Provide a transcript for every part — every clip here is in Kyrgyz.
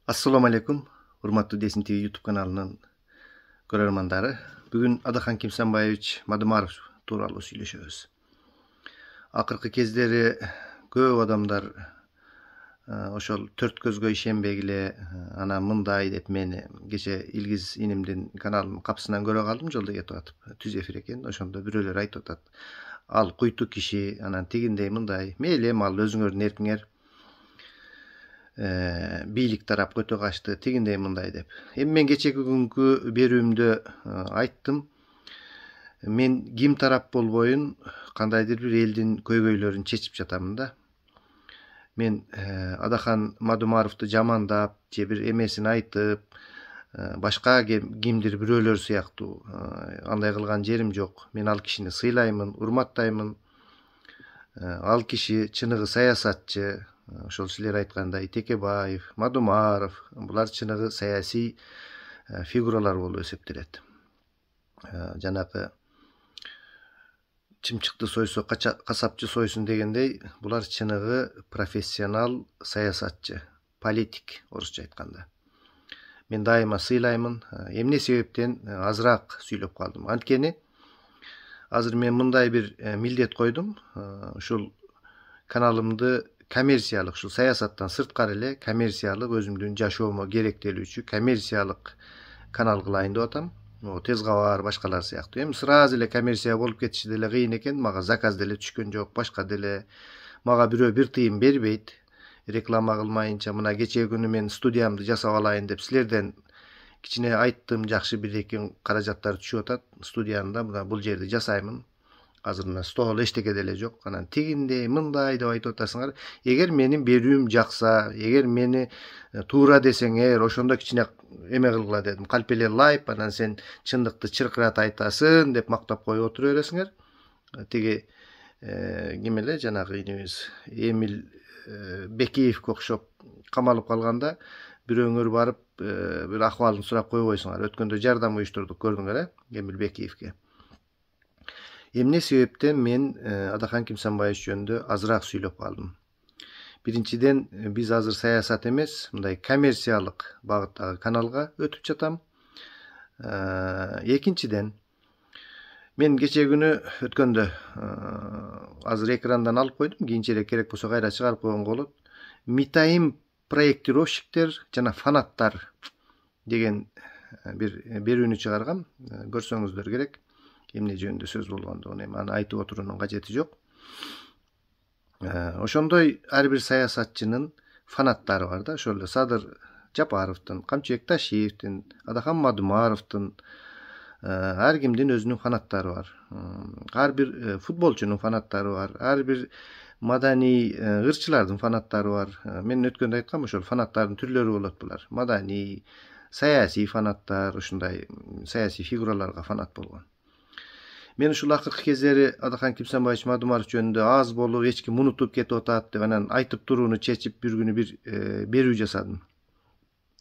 Assalamu alaikum. Урматтуу Десин ТВ YouTube каналынын көрөрмандары. Бүгүн Адахан Кимсанбаевич Мадумаров тууралуу сүйлөшөбүз. Акыркы кездери көп адамдар ошол төрт көзгө ишенбегиле, анан мындай деп мени кече Илгиз инимдин каналынын капысынан көрө калдым, жолдо кетип атып. Түз эфир экен. Ошондо бирөөлөр айтып атат. Ал куйту киши, анан тигиндей мындай. Мейли эми ал өзүңөрдүн эркиңер. Бийлик тарапка өтө качты, тигиндей мындай деп. Эми мен кечеги күnkү берүүмдө айттым. Мен ким тарап болбойун, кандайдыр бир элдин көйгөйлөрүн чечип жатамын да. Мен Адахан Мадумаровду жамандап, же бир эмесин айтып, башка кимдир бирөөлөр сыяктуу андай кылган жерим жок. Мен ал кишини сыйлаймын, урматтаймын. Ал киши чыныгы саясатчы. Ошол силер айткандай Текебаев, Мадумаров, булар чыныгы саясий фигуралар болуп эсептелет. Жанагы чымчыкты сойсо касапчы сойсун дегендей, булар чыныгы профессионал саясатчы, политик, орусча айтканда. Мен дайыма сыйлаймын. Эмне себептен азыраак сүйлөп калдым? Анткени азыр мен мындай бир милдет койдум. Ушул каналымды коммерциялык, ушул саясаттан сырткары эле коммерциялык өзүмдүн жашоомо керектелүүчү коммерциялык канал кылайын деп атам. Тез кабар башкалар сыяктуу. Эми сразу эле коммерция болуп кетиши деле кыйын экен. Мага заказ деле түшкөн жок, башка деле мага бирөө бир тыйын бербейт. Реклама кылмайынча, мына кечээ күнү мен студиямды жасап алайын деп силерден кичине айттым, жакшы бир эки каражаттар түшүп атат. Студиямда мына бул жерди жасаймын. Азыр мына стол эчтеке деле жок. Анан тигиндей мындай деп айтып атасыңар. Эгер менин берүүм жакса, эгер мени туура десеңер, ошондо кичине эме кылгыла дедим. Калпеле лайп, анан сен чындыкты чыркырата айтасың деп мактап коюп отура бересиңер. Тиги ким эле жанагы инибиз Эмил Бекиевке окшоп камалып калганда бирөөңөр барып бир акыбалын сурап койбойсуңар. Өткөндө жардам уюштурдук, көрдүңөр, Эмил Бекиевке. Эмне себептен мен Адахан Кимсанбаевич жөнүндө азыраак сүйлөп калдым. Биринчиден, биз азыр саясат эмес, мындай коммерциялык багыттагы каналга өтүп жатам. Экинчиден, мен кечээ күнү өткөндө азыр экрандан алып койдум, кийинчерээк керек болсо кайра чыгарып койгонго болот. Митаим проектировщиктер жана фанаттар деген бир берүүнү чыгаргам. Көрсөңүздөр керек. Эмне жөнүндө сөз болгондугун эми аны айтып отуруунун кажети жок. Ошондой ар бир саясатчынын фанаттары бар да. Ошол эле Садыр Жапаровдун, Камчыбек Ташиевдин, Адахан Мадумаровдун, ар кимдин өзүнүн фанаттары бар. Ар бир футболчунун фанаттары бар. Ар бир маданий ырчылардын фанаттары бар. Мен өткөндө айткам, ошол фанаттардын түрлөрү болот булар. Маданий, саясий фанаттар, ушундай саясий фигураларга фанат болгон. Мен ушул акыркы кездери Адахан Кимсанбаевич Мадумаров жөнүндө аз болуп, эч ким унутуп кетип атат деп анан айтып турууну чечип бир күнү бир берүү жасадым.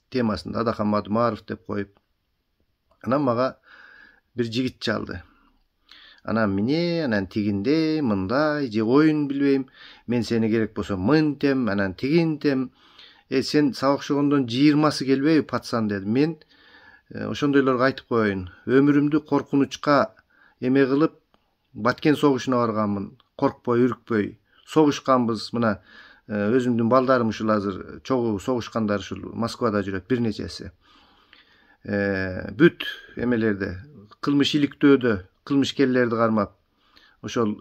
Темасында Адахан Мадумаров деп коюп. Анан мага бир жигит чалды. Анан міне, анан тигинде, мындай, же оюн билбейм. Мен сени керек болсо мынтем, анан тигинтем. Сен сабак окшогондон 20сы келбейби пацан дедим. Мен ошондойлорго айтып коеюн. Өмүрүмдү коркунучка эме кылып, Баткен согушуна барганмын. Коркпой, үркпөй. Согушканбыз, мына өзүмдүн балдарым ушул азыр чогуу согушкандар ушул Москвада жүрөт бир нечеси. Бүт эмелерде, кылмыш иликтөөдө, кылмышкерлерди кармап, ошол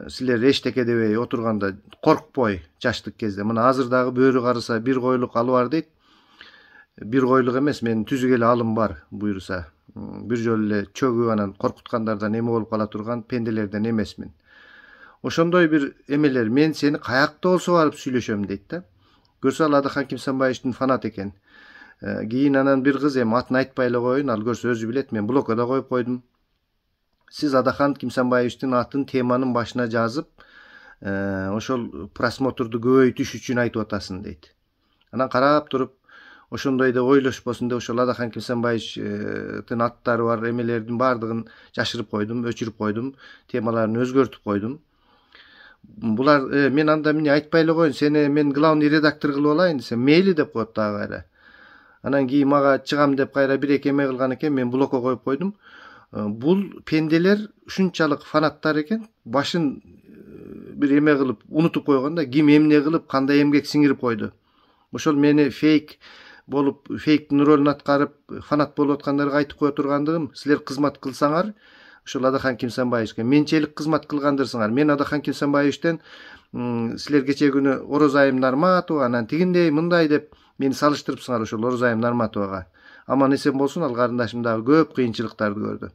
силер эчтеке дебей отурганда коркпой жаштык кезде. Мына азыр дагы бөөрү карыса бир койлук алы бар дейт. Бир койлук эмес, менин түзүк эле алым бар буйруса. Бир жолу эле чөгүп анан коркуткандардан эме болуп кала турган пенделерден эмесмин. Ошондой бир эмелер, мен сени каякта болсо барып сүйлөшөм дейт да. Көрсө ал Адахан Кимсанбаевичтин фанат экен. Кийин анан бир кыз, эми атын айтпай эле коеюн, ал көрсө өзү билет, мен блокко коюп койдум. Сиз Адахан Кимсанбаевичтин атын теманын башына жазып, ошол просмотрду көбөйтүш үчүн айтып атасың дейт. Анан карап туруп, ошондой деп ойлошпосун деп ошол Адахан Кимсанбаевичтин аттары бар эмелердин баардыгын жашырып койдум, өчүрүп койдум, темаларын өзгөртүп койдум. булар мен анда эмне айтпай эле коеюн, сени мен главный редактор кылып алайын десем, мейли деп коет дагы кайра. Анан кийин мага чыгам деп кайра бир эки эме кылган экен, мен блокко коюп койдум. Бул пенделер ушунчалык фанаттар экен, башын бир эме кылып унутуп койгондо, ким эмне кылып, кандай эмгек сиңирип койду. Ошол мени фейк болуп, фейктин ролун аткарып, фанат болуп аткандарга айтып кое тургандыгым, силер кызмат кылсаңар, ошол Адахан Кимсанбаевичке менчелик кызмат кылгандырсыңар. Мен Адахан Кимсанбаевичтен силер кече күнү Орозайым Нарматова, анан тигиндей мындай деп мени салыштырыпсыңар ошол Орозайым Нарматовага. Аман эсен болсун, ал карындашым дагы көп кыйынчылыктарды көрдү.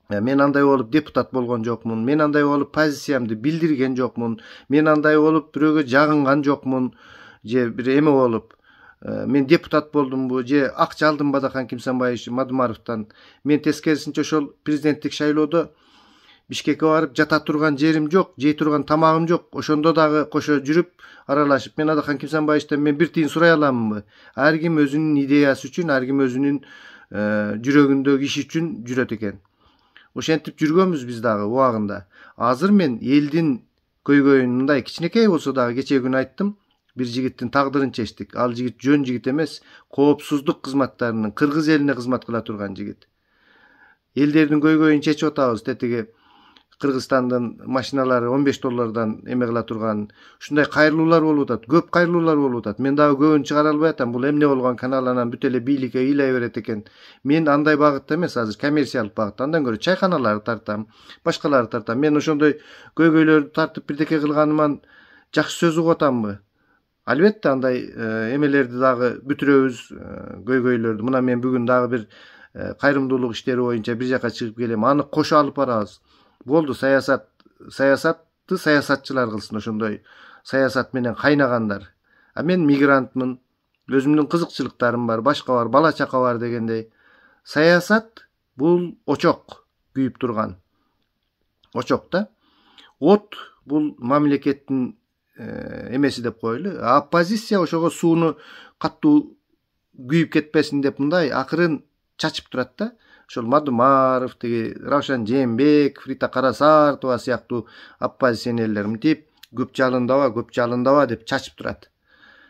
Мен андай болуп депутат болгон жокмун, мен андай болуп позициямды билдирген жокмун, мен андай болуп бирөөгө жагынган жокмун, же бир эме болуп мен депутат болдумбу, же акча алдымбы Адахан Кимсанбаевич Мадумаровдон. Мен тескерисинче ошол президенттик шайлоодо Бишкекке барып жата турган жерим жок, жей турган тамагым жок. Ошондо дагы кошо жүрүп, аралашып, мен Адахан Кимсанбаевичтен мен бир тиын сурай аламынбы? Ар ким өзүнүн идеясы үчүн, ар ким өзүнүн жүрөгүндөгү иши үчүн жүрөт экен. Ошентип жүргөнбүз биз дагы убагында. Азыр мен элдин көйгөйүн мындай кичинекей болсо дагы кечээ күнү айттым. Бир жигиттин тагдырын чечтик. Ал жигит жөн жигит эмес, коопсуздук кызматтарынын кыргыз элине кызмат кыла турган жигит. Элдердин көйгөйүн чечип атабыз. Тетиги Кыргызстандын машиналары $15 эме кыла турган. Ушундай кайрылуулар болуп атат, көп кайрылуулар болуп атат. Мен дагы көбүн чыгара албай атам. Бул эмне болгон канал, анан бүт эле бийликке ыйлай берет экен. Мен андай багытта эмес, азыр коммерциялык багытта. Андан көрө чайканаларды тартам, башкаларды тартам. Мен ошондой көйгөйлөрдү тартып бирдеке кылганыман жакшы сөз угуп атамбы? Албетте андай эмелерди дагы бүтүрөбүз, көйгөйлөрдү. Мына мен бүгүн дагы бир кайрымдуулук иштери боюнча бир жака чыгып келем. Аны кошо алып барабыз. Болду, саясатты саясатчылар кылсын, ошондой саясат менен кайнагандар. А мен мигрантмын, өзүмдүн кызыкчылыктарым бар, башка бар, бала чака бар дегендей. Саясат бул очок күйүп турган. Очок да. От бул мамлекеттин эмеси деп коелу. Оппозиция ошого сууну каттуу күйүп кетпесин деп мындай акырын чачып турат да. Ошол Мадумаров, тиги Равшан Жээнбеков, Рита Карасартова сыяктуу оппозиционерлер мынтип көп жалындаба деп чачып турат.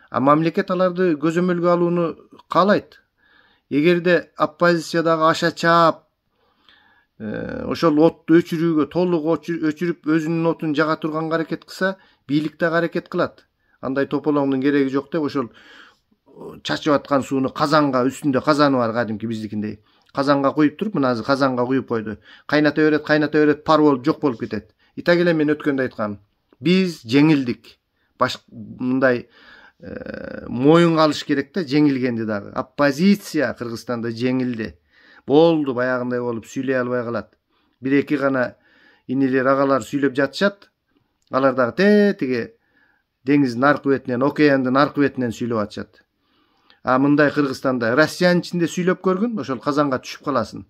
А мамлекет аларды көзөмөлгө алууну каалайт. Эгерде оппозициядагы аша чаап ошол отту өчүрүүгө, толук өчүрүп өзүнүн отун жага турганга аракет кылса, бийлик дагы аракет кылат. Андай тополоңдун кереги жок деп ошол чачып аткан сууну казанга, үстүндө казаны бар кадимки биздикиндей. Казанга куюп туруп, мына азыр казанга куюп койду. Кайната берет, пар болуп жок болуп кетет. Итак эле мен өткөндө айткам. Биз жеңилдик. Мындай моюнга алыш керек да, жеңилгенди дагы. Оппозиция Кыргызстанда жеңилди. Болду, баягындай болуп сүйлөй албай калат. Бир эки гана инилер, агалар сүйлөп жатышат. Алар дагы тиги деңиздин аркы бетинен, океандын аркы бетинен сүйлөп атышат. А мындай Кыргызстанда Россиянын ичинде сүйлөп көргүн, ошол казанга түшүп каласың.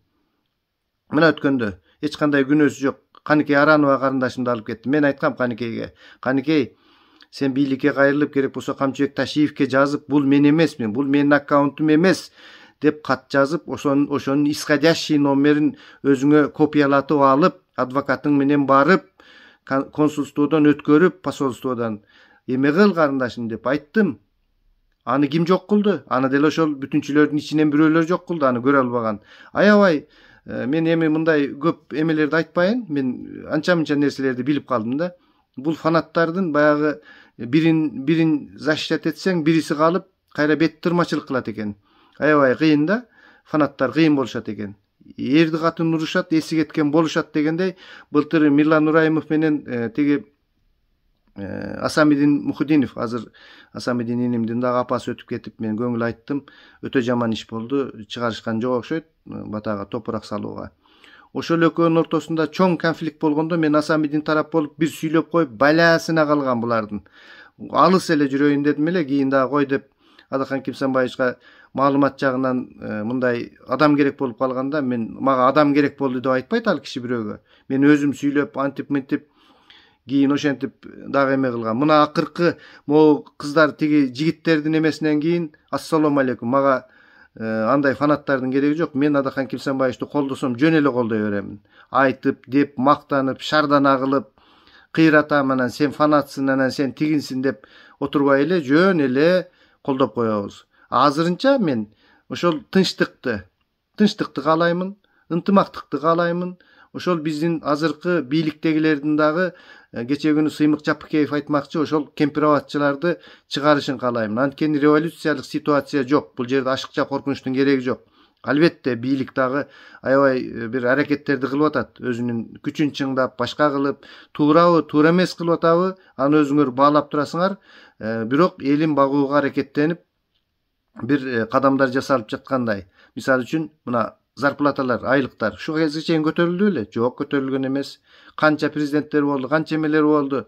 Мына өткөндө эч кандай күнөөсү жок Каныкей Аранова карындашымды алып кетти. Мен айткам Каныкейге, Каныкей, сен бийликке кайрылып, керек болсо Камчыбек Ташиевке жазып, бул мен эмесмин, бул менин аккаунтум эмес деп кат жазып, ошонун исходящий номерин өзүңө копиялатып алып, адвокатың менен барып, консулстводон өткөрүп, посольстводон эме кыл карындашым деп айттым. Аны ким жок кылды? Аны деле ошол бүтүнчүлөрдүн ичинен бирөөлөр жок кылды, аны көрө албаган. Аябай мен эми мындай көп эмелерди айтпайын, мен анча-мынча нерселерди билип калдым да. Бул фанаттардын баягы бирин защищать этсең, бириси калып, кайра бет тырмачылык кылат экен. Аябай кыйын да, фанаттар кыйын болушат экен. Эрди катын урушат, эси кеткен болушат дегендей, былтыр Мирлан Нурайымов менен тиги Асамидин Мухудинов, азыр Асамидин инимдин дагы апасы өтүп кетип, мен көңүл айттым. Өтө жаман иш болду, чыгарышкан жок окшойт, батага топурак салууга. Ошол экөөнүн ортосунда чоң конфликт болгондо мен Асамидин тарап болуп бир сүйлөп коюп, баласына калган булардын. Алыс эле жүрөйүн дедим эле, кийин дагы кой деп Адахан Кимсанбаевичка маалымат жагынан мындай адам керек болуп калганда, мага адам керек болду деп айтпайт ал киши бирөөгө. Мен өзүм сүйлөп, антип-мынтип кийин ошентип дагы эме кылган. Мына акыркы могу кыздар тиги жигиттердин эмесинен кийин ассалому алейкум, мага андай фанаттардын кереги жок. Мен Адахан Кимсанбаевичти колдосом жөн эле колдой беремин. Айтып, деп, мактанып, шардана кылып, кыйратам анан сен фанатсың анан сен тигинсиң деп отурбай эле жөн эле колдоп коебуз. Азырынча мен ошол тынчтыкты каалаймын, ынтымактыкты каалаймын. Ошол биздин азыркы бийликтегилердин дагы кече күнү Сыймык Жапыкеев айтмакчы, ошол кемпирабатчыларды чыгарышын каалаймын. Анткени революциялык ситуация жок. Бул жерде ашыкча коркунучтун кереги жок. Албетте бийлик дагы аябай бир аракеттерди кылып атат. Өзүнүн күчүн чыңдап, башка кылып, туурабы, туура эмес кылып атабы, аны өзүңөр баалап турасыңар. Бирок элин багууга аракеттенип бир кадамдар жасалып жаткандай. Мисалы үчүн мына зарплаталар, айлыктар şu кезге чейин көтөрүлдү беле? Жок, көтөрүлгөн эмес. Канча президенттер болду, канча эмелер болду.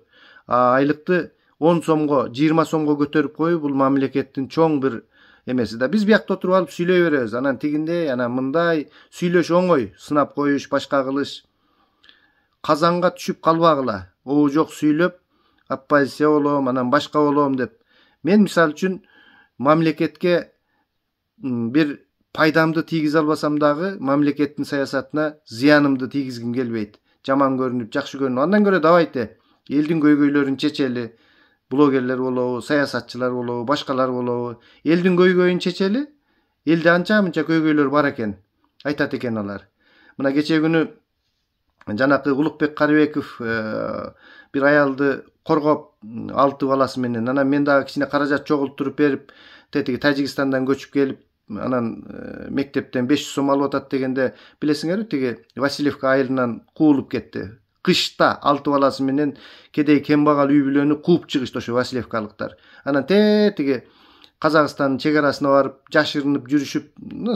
Айлыкты 10 сомго, 20 сомго көтөрүп коюу бул мамлекеттин чоң бир эмеси да. Биз биякта отуруп алып сүйлөй беребиз. Анан тигиндей, анан мындай сүйлөш оңой, сынап коюш, башка кылыш. Казанга түшүп калбагыла. О жок сүйлөп, оппозиция болом, анан башка болом деп. Мен мисалы үчүн мамлекетке бир пайдамды тийгизе албасам дагы мамлекеттин саясатына зыянымды тийгизгим келбейт. Жаман көрүнүп, жакшы көрүнүп. Андан көрө давайте элдин көйгөйлөрүн чечели. Блогерлер болобу, саясатчылар болобу, башкалар болобу. Элдин көйгөйүн чечели. Элде анча-мынча көйгөйлөр бар экен. Айтат экен алар. Мына кече күнү жанакы Улукбек Карыбеков бир аялды коргоп 6 баласы менен. Анан мен дагы кичине каражат чогултуруп берип, тетиги Тажикстандан көчүп келип, анан мектептен 500 сом алып атат дегенде, билесиңерби, тиги Васильевка айылынан куулуп кетти. Кышта 6 баласы менен кедей кембагал үй бүлөнү кууп чыгышты ошо Васильевкалыктар. Анан тиги Казакстандын чек арасына барып, жашырынып жүрүшүп,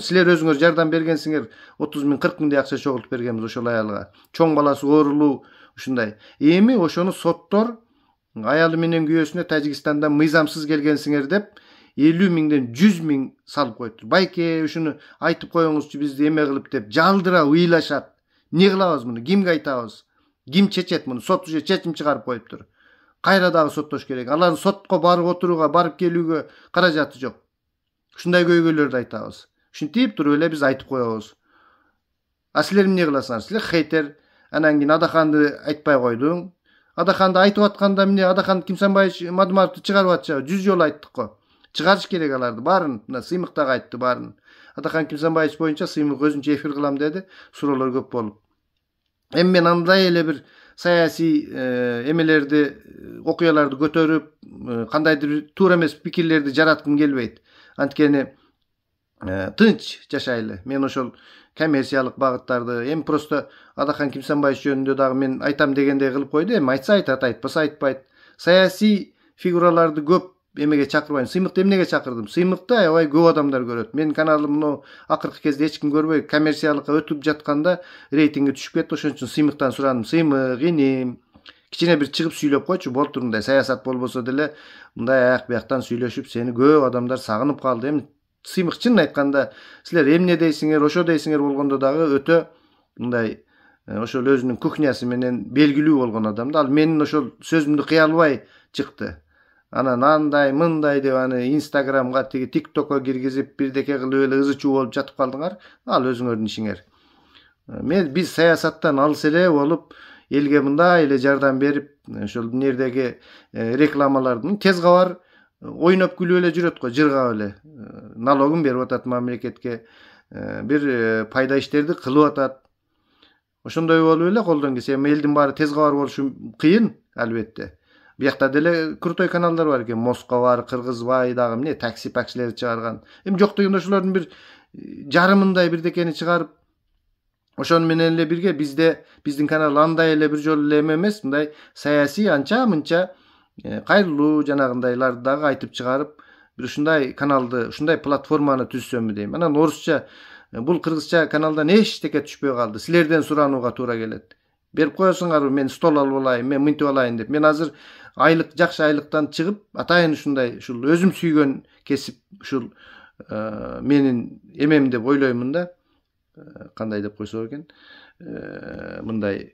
силер өзүңөр жардам бергенсиңер, 30 миң 40 миңдей акча чогултуп бергенбиз ошол аялга. Чоң баласы оорулуу ушундай. Эми ошону соттор аялы менен күйөөсүнө Тажикстандан мыйзамсыз келгенсиңер деп 50 миңден 100 миң салып коюптур. Байке ушуну айтып коюңузчу бизди эме кылып деп жалдыра ыйлашат. Не кылабыз муну? Кимге айтабыз? Ким чечет муну? Сот уже чечим чыгарып коюптур. Кайра дагы соттош керек. Алардын сотко барып отурууга, барып келүүгө каражаты жок. Ушундай көйгөйлөрдү айтабыз. Ушинтип туруп эле биз айтып коебуз. Силер эмне кыласыңар? Силер хейтер. Анан кийин Адаханды айтпай койдуң. Адаханды айтып атканда эмне? Адахан Кимсанбаевич Мадумаровду чыгарып атчы. 100 жолу айттык го. Чыгарыш керек аларды барын. Мына Сыймык дагы айтты барын. Адахан Кимсанбаевич боюнча Сыймык өзүнчө эфир кылам деди. Суроолор көп болуп. Эми мен андай эле бир саясий эмелерди, окуяларды көтөрүп, кандайдыр туура эмес пикирлерди жараткым келбейт. Анткени тынч жашайлы. Мен ошол коммерциялык багыттарды, эми просто Адахан Кимсанбаевич жөнүндө дагы мен айтам дегендей кылып койду. Эми айтса айтат, айтпаса айтпайт. Саясий фигураларды көп эмеге чакырбайм. Сыймыкты эмнеге чакырдым? Сыймыкты аябай көп адамдар көрөт. Мен каналымны акыркы кезде эч ким көрбөй, коммерциялыкка өтүп жатканда рейтинги түшүп кетти. Ошон үчүн Сыймыктан сурадым. Сыймык, иним, кичине бир чыгып сүйлөп койчу, болтур мындай саясат болбосо деле мындай аяк бияктан сүйлөшүп, сени көп адамдар сагынып калды. Эми Сыймык чын айтканда, силер эмне дейсиңер, ошо дейсиңер болгондо дагы өтө мындай ошол өзүнүн кухнясы менен белгилүү болгон адам да. Ал менин ошол сөзүмдү кыя албай чыкты. Анан андай мындай деп аны Инстаграмга, тиги ТикТокко киргизип, бирдеке кылып эле ызы чуу болуп жатып калдыңар. Ал өзүңөрдүн ишиңер. Биз саясаттан алыс эле болуп, элге мындай эле жардам берип, ошол дүниедеги рекламалардын тез кабар ойноп күлүп эле жүрөт го, жыргап эле. Налогун берип атат мамлекетке, бир пайда иштерди кылып атат. Ошондой болуп эле колдон келсе, элдин баары тез кабар болушу кыйын, албетте. Биякта деле крутой каналдар бар экен. Москва бар, Кыргызбай дагы эмне такси паксилерди чыгарган. Эми жок дегенде ошолордун бир жарымындай бирдекени чыгарып, ошону менен эле бирге биздин канал андай эле бир жолу эле эмес, мындай саясий анча-мынча кайрылуу жанагындайларды дагы айтып чыгарып, бир ушундай каналды, ушундай платформаны түзсөмбү дейм. Анан орусча, бул кыргызча каналдан эчтеке түшпөй калды. Силерден суранууга туура келет. Берип коесуңарбы, мен стол алып алайын, мен мынтип алайын деп. Мен азыр айлык, жакшы айлыктан чыгып, атайын ушундай, ушул өзүм сүйгөн кесип, ушул менин эмем деп ойлоймун да. Кандай деп койсок экен? Мындай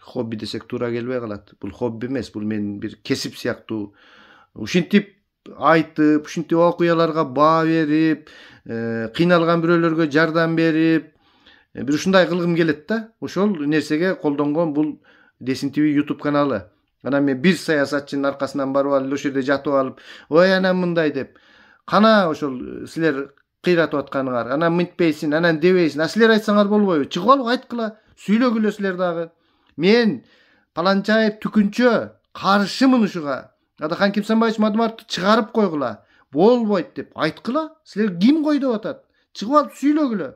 хобби десек туура келбей калат. Бул хобби эмес, бул менин бир кесип сыяктуу. Ушинтип айтып, ушинтип окуяларга баа берип, кыйналган бирөөлөргө жардам берип, бир ушундай кылгым келет да. Ошол нерсеге колдонгон бул Desin TV YouTube kanalı. Ana men bir sayasatçının arkasından barıp alıp o şerde jatıp alıp, "Oy anam mындай" dep. Kana oşol siler kıyratıp atkanыңар. Ana mintpeysin, anan debeysin. Siler айтсаңар болбойбу? Чыгып алып айткыла. Сүйлөгүлө силер дагы. Мен Паланчаев түкүнчө каршымын ушуга. Адакан Кимсанбаевич Мадумаровду чыгарып койгула. Болбойт деп айткыла. Силер ким кой деп атат? Чыгып алып сүйлөгүлө.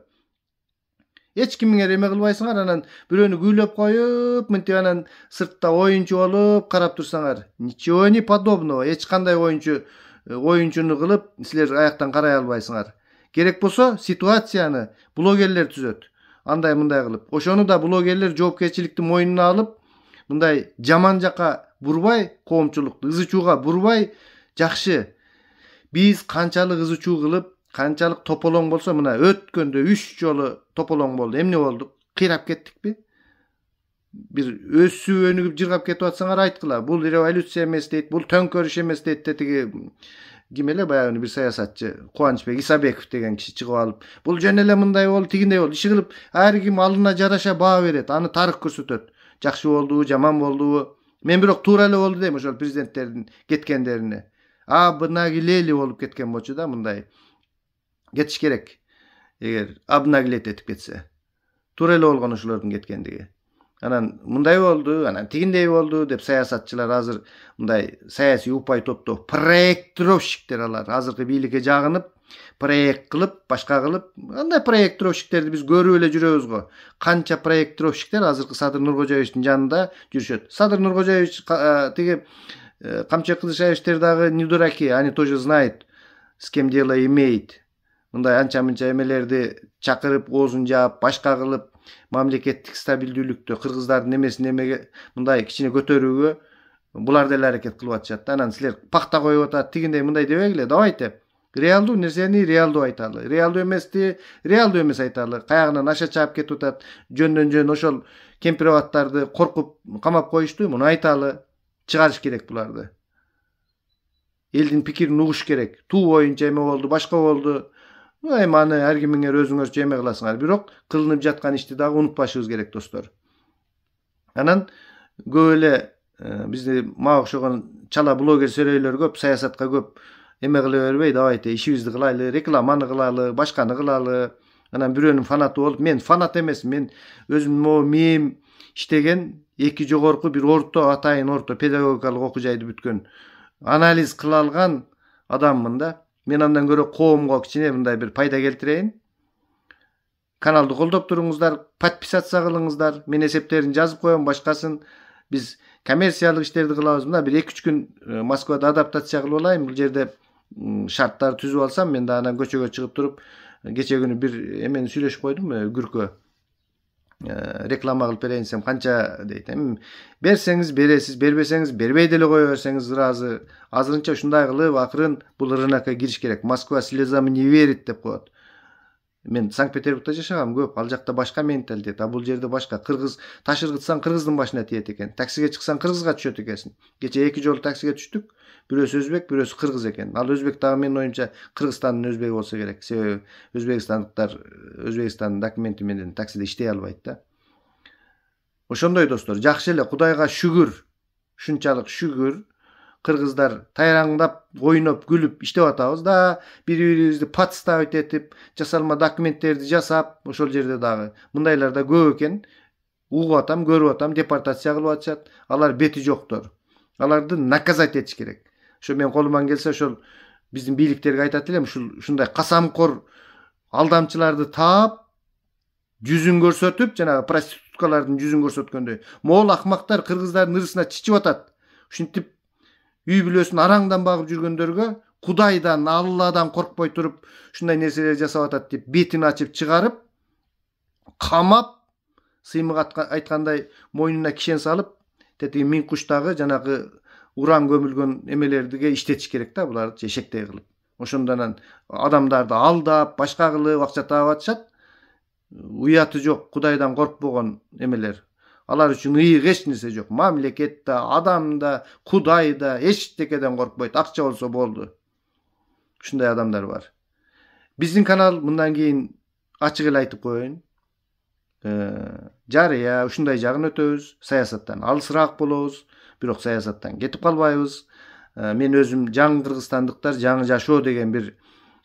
Эч кимиңер эме кылбайсыңар, анан бирөөнү күйлөп коюп, мынтип анан сыртта оюнчу болуп карап турсаңар. Ничего не подобного. Эч кандай оюнчуну кылып, силер аяктан карай албайсыңар. Керек болсо ситуацияны блогерлер түзөт. Андай мындай кылып. Ошону да блогерлер жоопкерчиликти мойнуна алып, мындай жаман жака бурбай, коомчулукту ызычууга бурбай, жакшы. Биз канчалык ызычуу кылып, канчалык тополоң болсо, мына өткөндө 3 жолу тополоң болду. Эмне болду? Кыйрап кеттикпи? Бир өссүп өнүгүп жыргап кетип атсаңар айткыла. Бул революция эмес дейт, бул төңкөрүш эмес дейт тиги ким эле баягы бир саясатчы Кубанычбек Исабеков деген киши чыгып алып, бул жөн эле мындай болду, тигиндей болду. Иши кылып, ар ким алына жараша баа берет, аны тарых көрсөтөт. Жакшы болду, жаман болду. Мен бирок туура эле болду дейм ошол президенттердин кеткендерине. Абнагилели болуп кеткен болчу да мындай. Кетиш керек. Эгер абнагилет этип кетсе. Туура эле болгон ошолордун кеткендиги. Анан мындай болду, анан тигиндей болду деп саясатчылар азыр мындай саясий упай топто проектировщиктер алар азыркы бийликке жагынып, проект кылып, башка кылып, андай проектировщиктерди биз көрүп эле жүрөбүз го. Канча проектировщиктер азыркы Садыр Нуркожоевичтин жанында жүрүшөт. Садыр Нуркожоевич тиги Камчы Кылышаевичтер дагы не дураки, они тоже знают, с кем дело имеет. Мындай анча-мынча эмелерди чакырып, оозун жаап, башка кылып, мамлекеттик стабилдүүлүктү, кыргыздардын эмесин эмеге мындай кичине көтөрүүгө булар деле аракет кылып атышат. Анан силер пакта коюп атат, тигиндей мындай дебегиле. Давайте реалдуу нерсени реалдуу айталы. Реалдуу эмести, реалдуу эмес айталы. Каягынан аша чаап кетип атат. Жөндөн-жөн ошол кемпирабаттарды коркуп камап коюшту, муну айталы. Чыгарыш керек буларды. Элдин пикирин угуш керек. Туу боюнча эме болду, башка болду. Эми аны ар кимиңер өзүңөрчө эме кыласыңар. Бирок кылынып жаткан ишти дагы унутпашыбыз керек, достор. Анан көп эле бизде мага окшогон чала блогер сөрөйлөр көп, саясатка көп эме кыла бербей, давайте ишибизди кылайлы, рекламаны кылалы, башканы кылалы. Анан бирөөнүн фанаты болуп, мен фанат эмес, мен өзүм мээм иштеген эки жогорку бир атайын орто педагогикалык окуу жайды бүткөн анализ кыла алган адаммын да. Мен андан көрө коомго кичине мындай бир пайда келтирейин. Каналды колдоп туруңуздар, подписаться кылыңыздар. Мен эсептерин жазып коем, башкасын биз коммерциялык иштерди кылабыз. Мына бир 2-3 күн Москвада адаптация кылып алайын. Бул жерде шарттар түзүп алсам, мен да анан көчөгө чыгып туруп, кече күнү бир эмени сүйлөшүп койдум, Гүркө. Реклама кылып берейин десем канча дейт. Берсеңиз бересиз, бербесеңиз бербей деле кое берсеңиз ыраазы. Азырынча ушундай кылып акырын бул рынокко кириш керек. Москва слезам не верит деп коет. Мен Санкт-Петербургда жашагам көп. Ал жакта башка менталитет, а бул жерде башка. Кыргыз ташыргытсаң кыргыздын башына тиет экен. Таксиге чыксаң кыргызга түшөт экенсиң. Кече 2 жолу таксиге түштүк. Бирөөсү өзбек, бирөөсү кыргыз экен. Ал өзбек дагы менин оюмча Кыргызстандын өзбеги болсо керек. Себеби өзбекстандыктар Өзбекстандын документи менен таксиде иштей албайт да. Ошондой достор, жакшы эле, Кудайга шүгүр. Шунчалык шүгүр. Кыргыздар тайраңдап, ойноп, күлүп иштеп атабыз да, бири-бирибизди подставить этип, жасалма документтерди жасап, ошол жерде дагы мындайлар да көп экен. Угуп атам, көрүп атам, депортация кылып атышат. Алар бети жоктор. Аларды наказать этиш керек. Ошо мен колуман келсе, ошол биздин бийликтерге айтат элем, ушундай касамкор алдамчыларды таап, жүзүн көрсөтүп, жанагы проституткалардын жүзүн көрсөткөндөй. Могул акмактар кыргыздардын ырысына чичип атат. Ушинтип үй бүлөсүн араңдан багып жүргөндөргө Кудайдан, Алладан коркпой туруп ушундай нерселер жасап атат деп бетин ачып чыгарып, камап, сыймык айткандай мойнуна кишен салып, тетиги миң куштагы жанагы уран көмүлгөн эмелердиге иштетиш керек да, буларды эшектей кылып. Ошондон адамдарды алдап, башка кылып акча таап атышат. Уяты жок, Кудайдан коркпогон эмелер. Алар үчүн ыйык эч нерсе жок. Мамлекетте, адамда, Кудайда эчтекеден коркпойт. Акча болсо болду. Ушундай адамдар бар. Биздин канал мындан кийин ачык эле айтып коеюн. жарыя ушундай жагын өтөбүз, саясаттан алысыраак болобуз, бирок саясаттан кетип калбайбыз. Мен өзүм жаңы кыргызстандыктар жаңы жашоо деген бир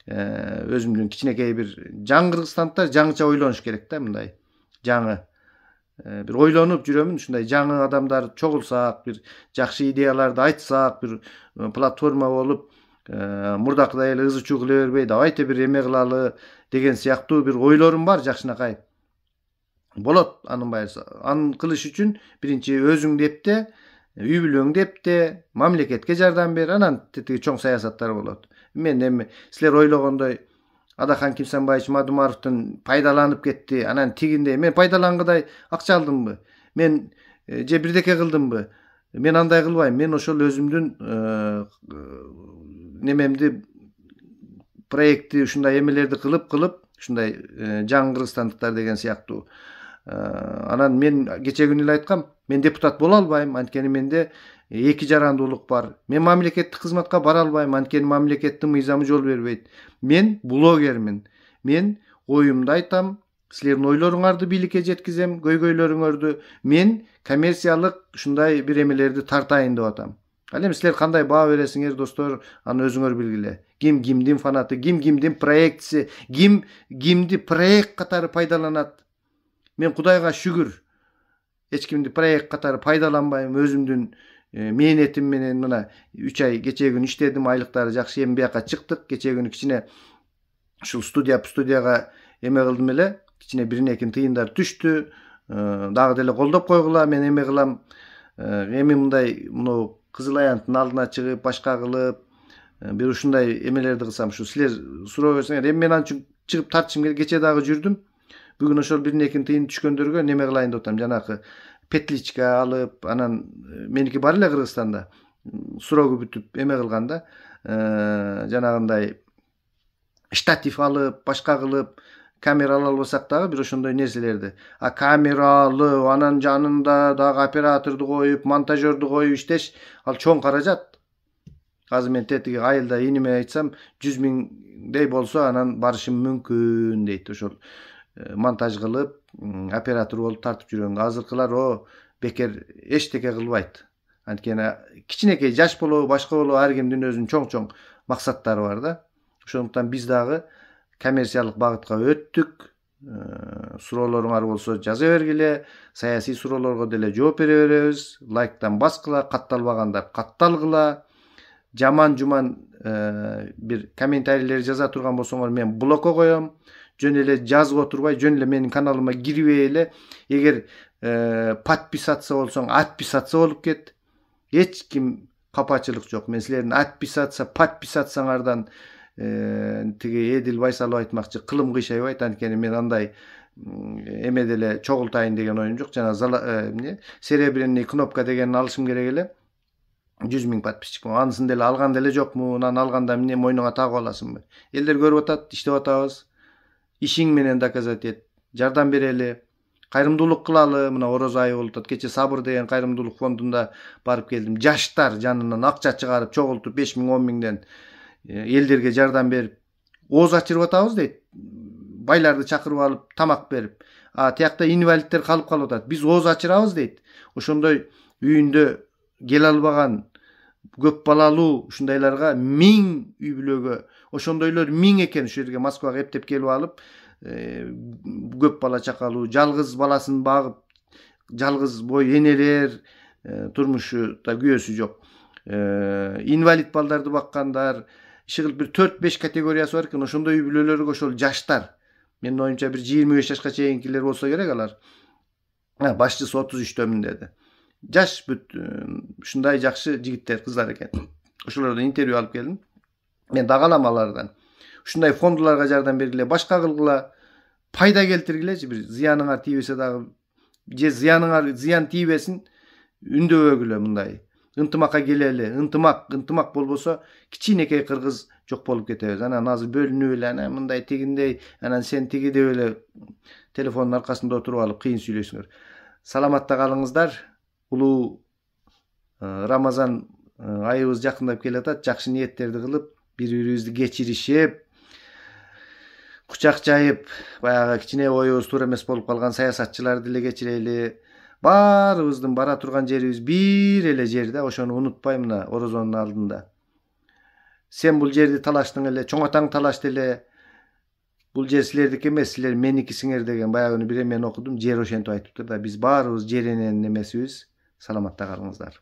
өзүмдүн кичинекей бир жаңы кыргызстандыктар жаңыча ойлонуш керек да, мындай жаңы бир ойлонуп жүрөмүн. Ушундай жаңы адамдар чогулсак, бир жакшы идеяларды айтсак, бир платформа болуп, мурдакыдай эле ызы чуу кыла бербей, давайте бир эме кылалы деген сыяктуу бир ойлорум бар жакшынакай. Болот анын баары. Аны кылыш үчүн биринчи өзүңдү эпте, үй бүлөңдү эпте, мамлекетке жардам бер, анан тетиги чоң саясаттар болот. Мен эми силер ойлогондой Адахан Кимсанбаевич Мадумаровдун пайдаланып кетти, анан тигиндей мен пайдалангыдай акча алдымбы? Мен же бирдеке кылдымбы? Мен андай кылбайм. Мен ошол өзүмдүн немемди проектти ушундай эмелерди кылып ушундай жаңы кыргызстандыктар деген сыяктуу. Анан мен кече күнү эле айткам, мен депутат боло албайм, анткени менде эки жарандуулук бар. Мен мамлекеттик кызматка бара албайм, анткени мамлекеттин мыйзамы жол бербейт. Мен блогермин. Мен оюмду айтам, силердин ойлоруңарды бийликке жеткизем, көйгөйлөрүңөрдү. Мен коммерциялык ушундай бир эмелерди тартайын деп атам. Ал эми силер кандай баа бересиңер достор, аны өзүңөр билгиле. Ким кимдин фанаты, ким кимдин проектиси, ким кимди проект катары пайдаланат. Мен Кудайга шүгүр, эч кимди проект катары пайдаланбайм. Өзүмдүн мээнетим менен мына 3 ай кече күнү иштедим, айлыктары жакшы. Эми бияка чыктык. Кече күнү кичине ушул студияга эме кылдым эле. Кичине биринекин тыйындар түштү. Дагы деле колдоп койгула, мен эме кылам. Эми мындай муну Кызыл Аянттын алдына чыгып, башка кылып, бир ушундай эмелерди кылсам, ушу силер суроо берсеңер, эми мен анча чыгып тартышым керек. Кече дагы жүрдүм. Бүгүн ошол биринекин тыйын түшкөндөргө неме кылайын деп атам, жанакы петличка алып, анан меники бар эле Кыргызстанда. Сурогу бүтүп эме кылганда, жанагындай штатив алып, башка кылып, камера ала албасак дагы бир ошондой нерселерди. Камера алып, анан жанында дагы операторду коюп, монтажерду коюп иштеш, ал чоң каражат. Азыр мен тетиги айылда иниме айтсам, 100 миңдей болсо анан барышым мүмкүн дейт. Ошол монтаж кылып, оператор болуп тартып жүргөнгө. Азыркылар бекер эчтеке кылбайт. Анткени кичинекей жаш болобу, башка болобу, ар кимдин өзүнүн чоң максаттары бар да. Ошондуктан биз дагы коммерциялык багытка өттүк. Суроолоруңар болсо жаза бергиле. Саясий суроолорго деле жооп бере беребиз. Лайктан баскыла, катталбагандар катталгыла. Жаман-жуман бир комментарийлер жаза турган болсоңор мен блокко коем. Жөн эле жазып отурбай, жөн эле менин каналыма кирбей эле, эгер подписаться болсоң, отписаться болуп кет. Эч ким капачылык жок. Мен силердин подписацияңардан тиги Эдил Байсалов айтмакчы, кылым кыйшайбайт. Анткени мен андай эме деле чогултайын деген оюм жок. Жана серебряный кнопка дегенин алышым керек эле. 100 миң подписчик. Анысын деле алган деле жокмун. Анан алганда эмне мойнуңа тагып аласыңбы? Элдер көрүп атат, иштеп атабыз. Ишиң менен доказать ет. Жардам берели. Кайрымдуулук кылалы. Мына ороз айы болуп атат. Кече Сабыр деген кайрымдуулук фондунда барып келдим. Жаштар жанынан акча чыгарып, чогултуп 5 миң, 10 миңден элдерге жардам берип, ооз ачырып атабыз дейт. Байларды чакырып алып, тамак берип. Тиякта инвалидтер калып атат. Биз ооз ачырабыз дейт. Ошондой үйүндө келе албаган көп балалуу ушундайларга 1000 үй бүлөгө, ошондойлор 1000 экен, ушул жерге Москвага эптеп келип алып, көп бала чакалуу, жалгыз баласын багып, жалгыз бой энелер, турмушта күйөөсү жок. Инвалид балдарды баккандар, иши бир 4-5 категориясы бар экен. Ошондой үй бүлөлөргө ошол жаштар, менин оюмча бир 25 жашка чейинкилер болсо керек алар. Башчысы 33-дөмүн деди. Жаш бүт ушундай жакшы жигиттер, кыздар экен. Ошолордон интервью алып келдим. Мен дагы алам алардан. Ушундай фондуларга жардам бергиле, башка кылгыла, пайда келтиргилечи, бир зыяныңар тийбесе дагы, же зыян тийбесин, үндөбөгүлө мындай. Ынтымакка келели, ынтымак болбосо кичинекей кыргыз жок болуп кетебиз. Анан азыр бөлүнүп эле, анан мындай тигиндей, анан сен тиги деп эле телефондун аркасында отуруп алып кыйын сүйлөшүңөр. Саламатта калыңыздар. Улуу Рамазан айыбыз жакындап келатат. Жакшы ниеттерди кылып, бири-бирибизди кечиришип, кучак жайып баягы кичине оюбуз туура эмес болуп калган саясатчыларды деле кечирели. Баарыбыздын бара турган жерибиз бир эле жер да, ошону унутпай мына Орозонун алдында. Сен бул жерди талаштың эле, чоң атаң талашты эле. Бул жер силердики эмес, силер меникисиңер деген баягы бир эмени окудум. Жер ошентип айтыптыр да, биз баарыбыз жер эненин эмесибиз. Саламатта калыңыздар.